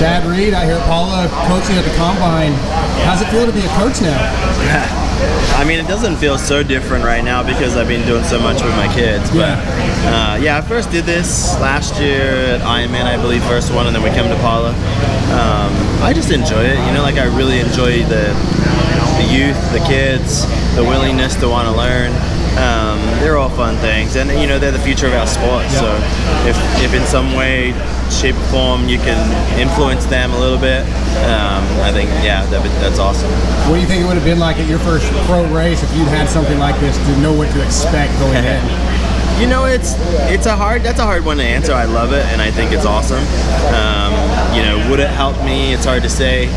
Chad Reed out here at Paula coaching at the Combine. How's it feel to be a coach now? I mean, it doesn't feel so different right now because I've been doing so much with my kids. But yeah, I first did this last year at Ironman, I believe, first one, and then we came to Paula. I just enjoy it, you know, like I really enjoy the youth, the kids, the willingness to want to learn. They're all fun things, and you know, they're the future of our sport. So if in some way, shape or form you can influence them a little bit, I think that's awesome. What do you think it would have been like at your first pro race if you'd had something like this to know what to expect going in? You know, that's a hard one to answer. I love it, and I think it's awesome. You know, would it help me? It's hard to say.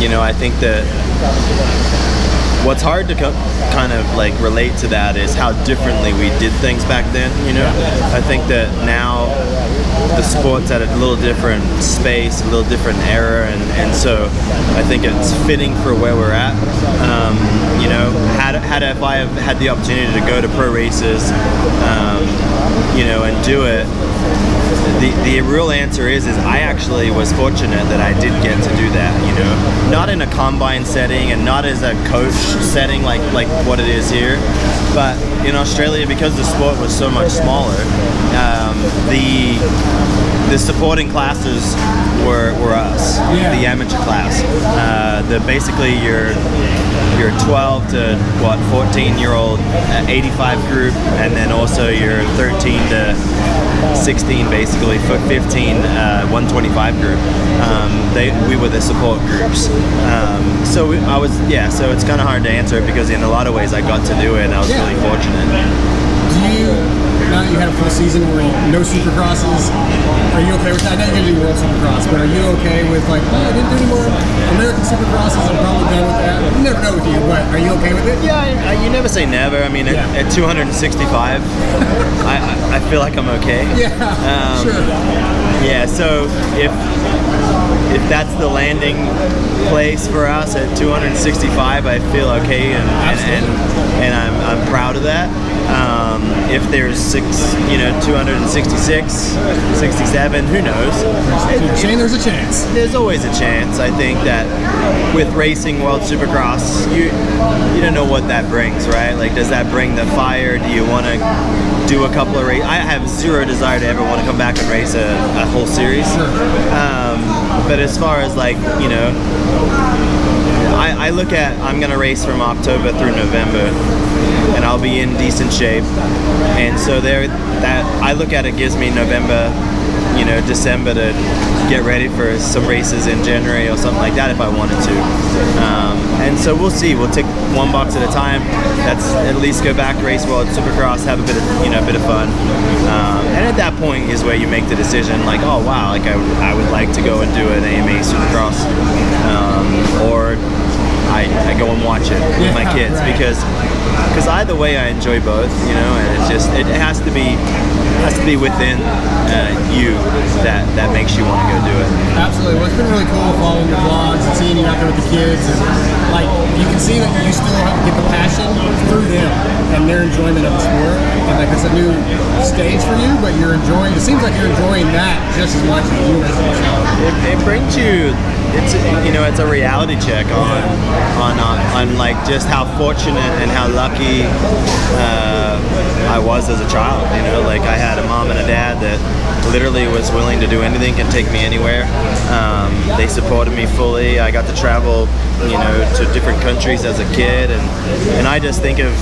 You know, I think that what's hard to kind of like relate to that is how differently we did things back then. You know, I think that now the sport's at a little different space, a little different era, and so I think it's fitting for where we're at. You know, if I have had the opportunity to go to pro races, you know, and do it, the real answer is I actually was fortunate that I did get to do that, you know, not in a combine setting and not as a coach setting like what it is here, but in Australia, because the sport was so much smaller, the supporting classes were us, the amateur class. Basically your 12 to 14-year-old 85 group, and then also your 13 to 16, basically 15 125 group. We were the support groups. So it's kind of hard to answer because in a lot of ways I got to do it, and I was really fortunate. Now that you had a full season where no Supercrosses, are you okay with that? I know you're going to do World Supercross, but are you okay with I didn't do any more American Supercrosses, I'm probably done with that? You never know with you, but are you okay with it? Yeah, you never say never. I mean, at 265, I feel like I'm okay. Yeah, sure. Yeah, so if that's the landing place for us at 265, I feel okay, and I'm proud of that. If there's 266, 67, who knows? There's a chance. There's always a chance. I think that with racing World Supercross, you don't know what that brings, right? Like, does that bring the fire? Do you want to do a couple of races? I have zero desire to ever want to come back and race a whole series. Sure. But as far as I look at, I'm going to race from October through November, and I'll be in decent shape, and so I look at it gives me November, December to get ready for some races in January or something like that if I wanted to. And so we'll see. We'll take one box at a time. That's at least go back, race World Supercross, have a bit of fun. And at that point is where you make the decision, like, oh wow, like I would like to go and do an AMA Supercross, or I go and watch it with my kids, because either way I enjoy both, and it has to be within you that makes you want to go do it. Absolutely. Well, it's been really cool following your vlogs and seeing you out there with the kids, and you can see that you still get the passion through them and their enjoyment of the sport, and it's a new stage for you, but it seems like you're enjoying that just as much as you are. It brings you, it's a reality check on like just how fortunate and how lucky I was as a child. Like I had a mom and a dad that literally was willing to do anything and take me anywhere. They supported me fully. I got to travel, to different countries as a kid, and I just think of,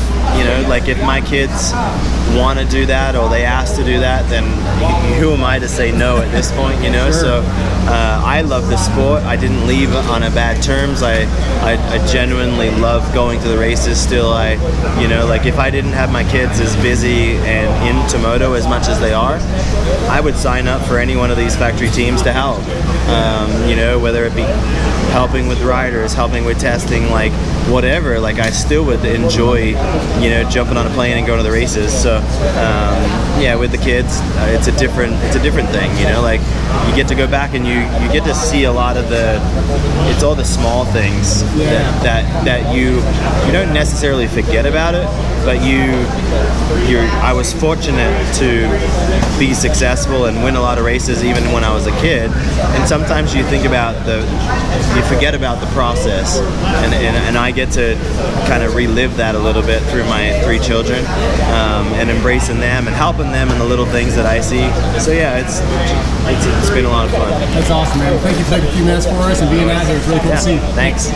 like if my kids want to do that or they ask to do that, then who am I to say no at this point, Sure. So I love the sport. I didn't leave on a bad terms. I genuinely love going to the races still. Like if I didn't have my kids as busy and into moto as much as they are, I would sign up for any one of these factory teams to help. Whether it be helping with riders, helping with testing, like whatever, like I still would enjoy, jumping on a plane and going to the races. So yeah, with the kids, it's a different thing, you know. Like you get to go back and you get to see a lot of it's all the small things that you don't necessarily forget about it, but I was fortunate to be successful and win a lot of races even when I was a kid. And sometimes you think about you forget about the process, and I get to kind of relive that a little bit through my 3 children, and embracing them and helping them in the little things that I see. So yeah, it's been a lot of fun. That's awesome, man. Thank you for taking a few minutes for us and being out here. It's really cool to see. Thanks.